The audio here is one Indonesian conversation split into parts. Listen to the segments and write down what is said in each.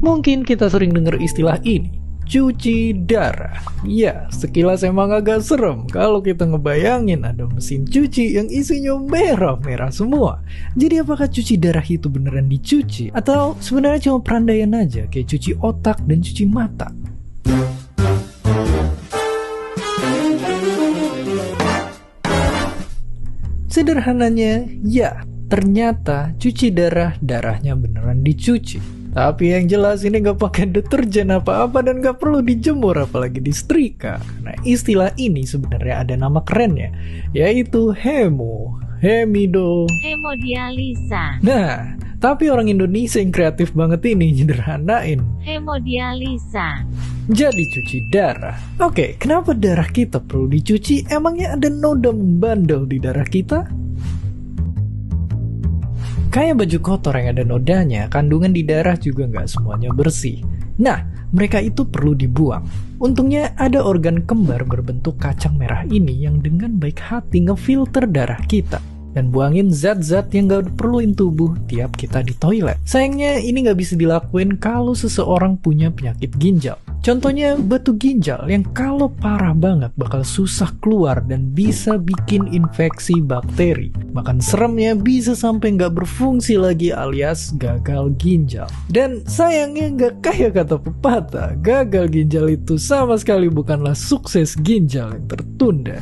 Mungkin kita sering dengar istilah ini, cuci darah. Ya, sekilas emang agak serem kalau kita ngebayangin ada mesin cuci yang isinya merah-merah semua. Jadi apakah cuci darah itu beneran dicuci? Atau sebenarnya cuma perandaian aja kayak cuci otak dan cuci mata? Sederhananya, ya, ternyata cuci darahnya beneran dicuci. Tapi yang jelas ini gak pakai deterjen apa-apa dan gak perlu dijemur apalagi disetrika. Nah, istilah ini sebenarnya ada nama kerennya, yaitu hemodialisa. Nah, tapi orang Indonesia yang kreatif banget ini nyederhanain hemodialisa jadi cuci darah. Oke, kenapa darah kita perlu dicuci? Emangnya ada noda membandel di darah kita? Kayak baju kotor yang ada nodanya, kandungan di darah juga nggak semuanya bersih. Nah, mereka itu perlu dibuang. Untungnya ada organ kembar berbentuk kacang merah ini yang dengan baik hati ngefilter darah kita dan buangin zat-zat yang gak perluin tubuh tiap kita di toilet. Sayangnya ini gak bisa dilakuin kalau seseorang punya penyakit ginjal. Contohnya batu ginjal yang kalau parah banget bakal susah keluar dan bisa bikin infeksi bakteri. Bahkan seremnya bisa sampai gak berfungsi lagi alias gagal ginjal. Dan sayangnya gak kayak kata pepatah, gagal ginjal itu sama sekali bukanlah sukses ginjal yang tertunda.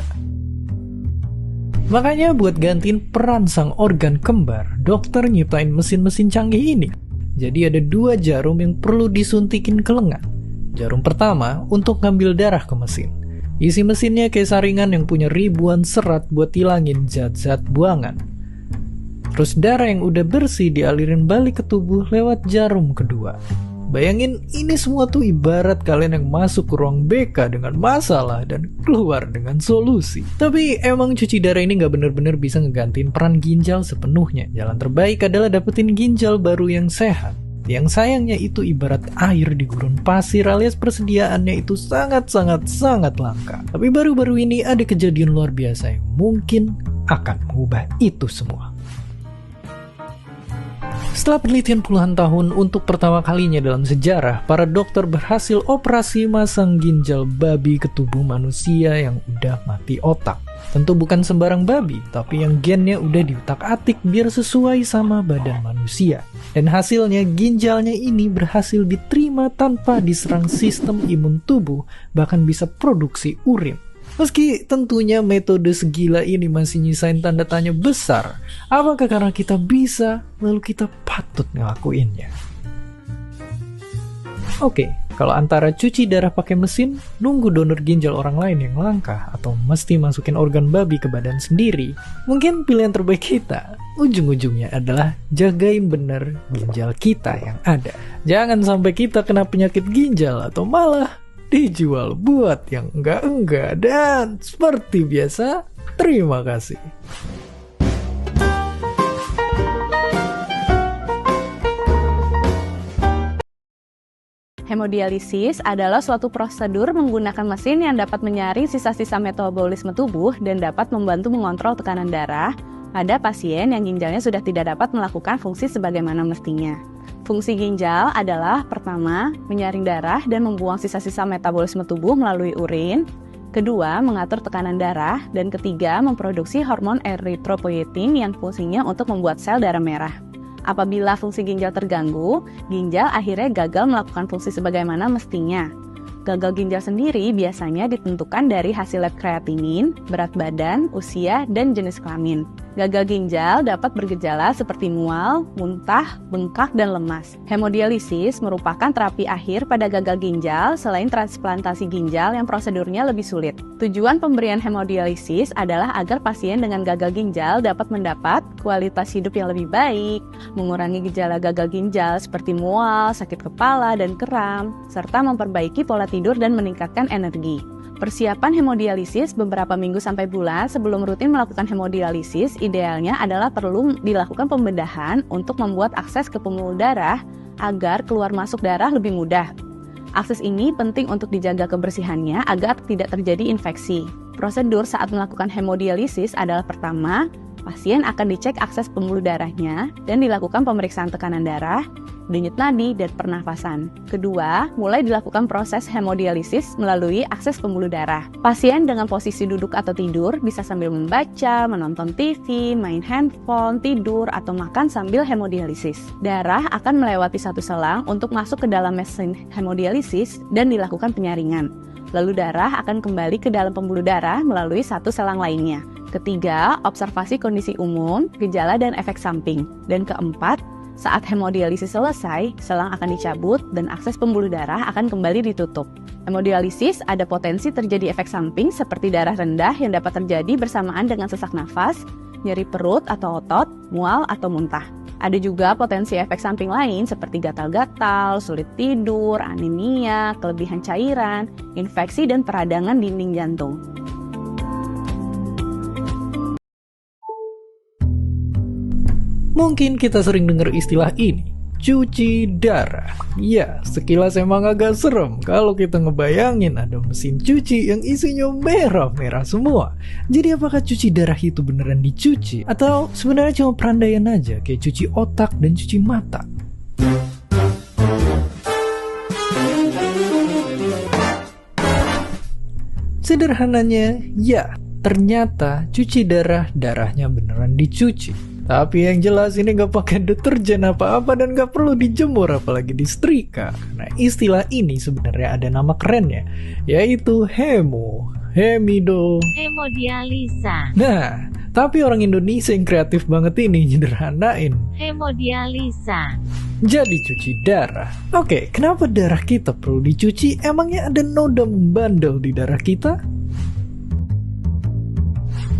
Makanya buat gantiin peran sang organ kembar, dokter nyiptain mesin-mesin canggih ini. Jadi ada 2 jarum yang perlu disuntikin ke lengan. Jarum pertama untuk ngambil darah ke mesin. Isi mesinnya kayak saringan yang punya ribuan serat buat hilangin zat-zat buangan. Terus darah yang udah bersih dialirin balik ke tubuh lewat jarum kedua. Bayangin ini semua tuh ibarat kalian yang masuk ke ruang BK dengan masalah dan keluar dengan solusi. Tapi emang cuci darah ini gak bener-bener bisa ngegantiin peran ginjal sepenuhnya. Jalan terbaik adalah dapetin ginjal baru yang sehat. Yang sayangnya itu ibarat air di gurun pasir alias persediaannya itu sangat langka. Tapi baru-baru ini ada kejadian luar biasa yang mungkin akan mengubah itu semua. Setelah penelitian puluhan tahun, untuk pertama kalinya dalam sejarah, para dokter berhasil operasi masang ginjal babi ke tubuh manusia yang udah mati otak. Tentu bukan sembarang babi, tapi yang gennya udah diutak-atik biar sesuai sama badan manusia. Dan hasilnya ginjalnya ini berhasil diterima tanpa diserang sistem imun tubuh, bahkan bisa produksi urin. Meski tentunya metode segila ini masih nyisain tanda tanya besar, apakah karena kita bisa, lalu kita patut ngelakuinnya? Oke, kalau antara cuci darah pakai mesin, nunggu donor ginjal orang lain yang langka, atau mesti masukin organ babi ke badan sendiri, mungkin pilihan terbaik kita, ujung-ujungnya adalah jagain bener ginjal kita yang ada. Jangan sampai kita kena penyakit ginjal, atau malah dijual buat yang enggak-enggak. Dan seperti biasa, terima kasih. Hemodialisis adalah suatu prosedur menggunakan mesin yang dapat menyaring sisa-sisa metabolisme tubuh dan dapat membantu mengontrol tekanan darah pada pasien yang ginjalnya sudah tidak dapat melakukan fungsi sebagaimana mestinya. Fungsi ginjal adalah pertama, menyaring darah dan membuang sisa-sisa metabolisme tubuh melalui urin. Kedua, mengatur tekanan darah. Dan ketiga, memproduksi hormon eritropoietin yang fungsinya untuk membuat sel darah merah. Apabila fungsi ginjal terganggu, ginjal akhirnya gagal melakukan fungsi sebagaimana mestinya. Gagal ginjal sendiri biasanya ditentukan dari hasil lab kreatinin, berat badan, usia, dan jenis kelamin. Gagal ginjal dapat bergejala seperti mual, muntah, bengkak, dan lemas. Hemodialisis merupakan terapi akhir pada gagal ginjal selain transplantasi ginjal yang prosedurnya lebih sulit. Tujuan pemberian hemodialisis adalah agar pasien dengan gagal ginjal dapat mendapat kualitas hidup yang lebih baik, mengurangi gejala gagal ginjal seperti mual, sakit kepala, dan kram, serta memperbaiki pola tidur dan meningkatkan energi. Persiapan hemodialisis beberapa minggu sampai bulan sebelum rutin melakukan hemodialisis idealnya adalah perlu dilakukan pembedahan untuk membuat akses ke pembuluh darah agar keluar masuk darah lebih mudah. Akses ini penting untuk dijaga kebersihannya agar tidak terjadi infeksi. Prosedur saat melakukan hemodialisis adalah pertama, pasien akan dicek akses pembuluh darahnya dan dilakukan pemeriksaan tekanan darah, denyut nadi, dan pernafasan. Kedua, mulai dilakukan proses hemodialisis melalui akses pembuluh darah. Pasien dengan posisi duduk atau tidur bisa sambil membaca, menonton TV, main handphone, tidur, atau makan sambil hemodialisis. Darah akan melewati satu selang untuk masuk ke dalam mesin hemodialisis dan dilakukan penyaringan. Lalu darah akan kembali ke dalam pembuluh darah melalui satu selang lainnya. Ketiga, observasi kondisi umum, gejala dan efek samping. Dan keempat, saat hemodialisis selesai, selang akan dicabut dan akses pembuluh darah akan kembali ditutup. Hemodialisis ada potensi terjadi efek samping seperti darah rendah yang dapat terjadi bersamaan dengan sesak nafas, nyeri perut atau otot, mual atau muntah. Ada juga potensi efek samping lain seperti gatal-gatal, sulit tidur, anemia, kelebihan cairan, infeksi, dan peradangan dinding jantung. Mungkin kita sering dengar istilah ini, cuci darah. Ya, sekilas emang agak serem kalau kita ngebayangin ada mesin cuci yang isinya merah-merah semua. Jadi apakah cuci darah itu beneran dicuci? Atau sebenarnya cuma perandaian aja kayak cuci otak dan cuci mata? Sederhananya, ya, ternyata cuci darahnya beneran dicuci. Tapi yang jelas ini nggak pakai deterjen apa-apa dan nggak perlu dijemur apalagi disetrika. Karena istilah ini sebenarnya ada nama kerennya, yaitu hemodialisa. Nah, tapi orang Indonesia yang kreatif banget ini nyederhanain hemodialisa jadi cuci darah. Oke, kenapa darah kita perlu dicuci? Emangnya ada noda membandel di darah kita?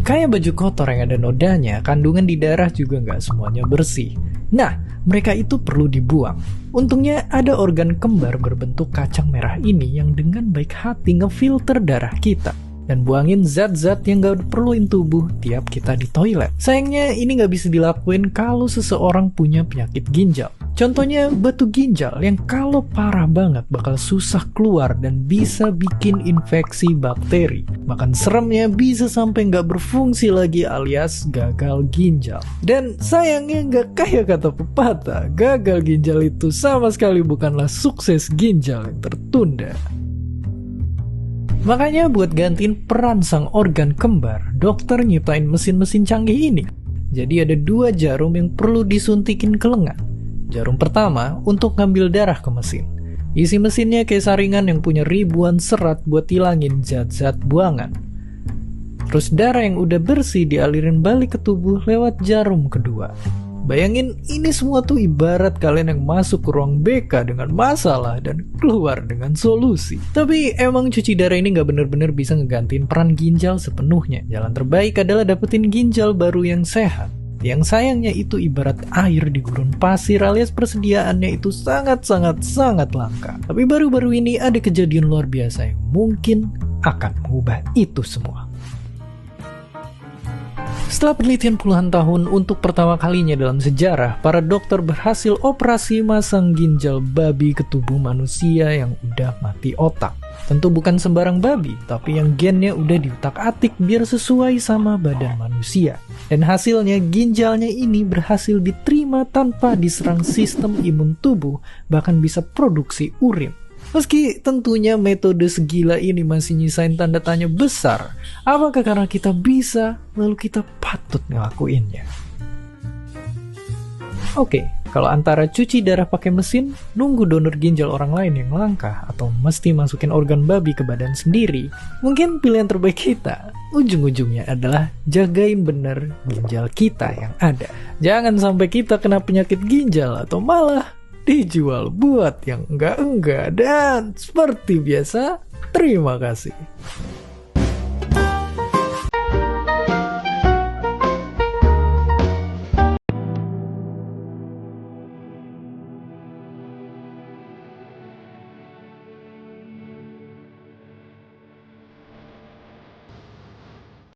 Kayak baju kotor yang ada nodanya, kandungan di darah juga nggak semuanya bersih. Nah, mereka itu perlu dibuang. Untungnya ada organ kembar berbentuk kacang merah ini yang dengan baik hati ngefilter darah kita dan buangin zat-zat yang nggak perluin tubuh tiap kita di toilet. Sayangnya ini nggak bisa dilakuin kalau seseorang punya penyakit ginjal. Contohnya batu ginjal yang kalau parah banget bakal susah keluar dan bisa bikin infeksi bakteri. Bahkan seremnya bisa sampai nggak berfungsi lagi alias gagal ginjal. Dan sayangnya nggak kayak kata pepatah, gagal ginjal itu sama sekali bukanlah sukses ginjal yang tertunda. Makanya buat gantiin peran sang organ kembar, dokter nyiptain mesin-mesin canggih ini. Jadi ada 2 jarum yang perlu disuntikin ke lengan. Jarum pertama untuk ngambil darah ke mesin. Isi mesinnya kayak saringan yang punya ribuan serat buat hilangin zat-zat buangan. Terus darah yang udah bersih dialirin balik ke tubuh lewat jarum kedua. Bayangin ini semua tuh ibarat kalian yang masuk ke ruang BK dengan masalah dan keluar dengan solusi. Tapi emang cuci darah ini nggak bener-bener bisa ngegantiin peran ginjal sepenuhnya. Jalan terbaik adalah dapetin ginjal baru yang sehat. Yang sayangnya itu ibarat air di gurun pasir alias persediaannya itu sangat langka. Tapi baru-baru ini ada kejadian luar biasa yang mungkin akan mengubah itu semua. Setelah penelitian puluhan tahun untuk pertama kalinya dalam sejarah, para dokter berhasil operasi masang ginjal babi ke tubuh manusia yang udah mati otak. Tentu bukan sembarang babi, tapi yang gennya udah diutak-atik biar sesuai sama badan manusia. Dan hasilnya ginjalnya ini berhasil diterima tanpa diserang sistem imun tubuh, bahkan bisa produksi urin. Meski tentunya metode segila ini masih nyisain tanda tanya besar, apakah karena kita bisa, lalu kita patut ngelakuinnya? Oke, kalau antara cuci darah pakai mesin, nunggu donor ginjal orang lain yang langka, atau mesti masukin organ babi ke badan sendiri, mungkin pilihan terbaik kita, ujung-ujungnya adalah jagain bener ginjal kita yang ada. Jangan sampai kita kena penyakit ginjal, atau malah dijual buat yang enggak-enggak. Dan seperti biasa, terima kasih.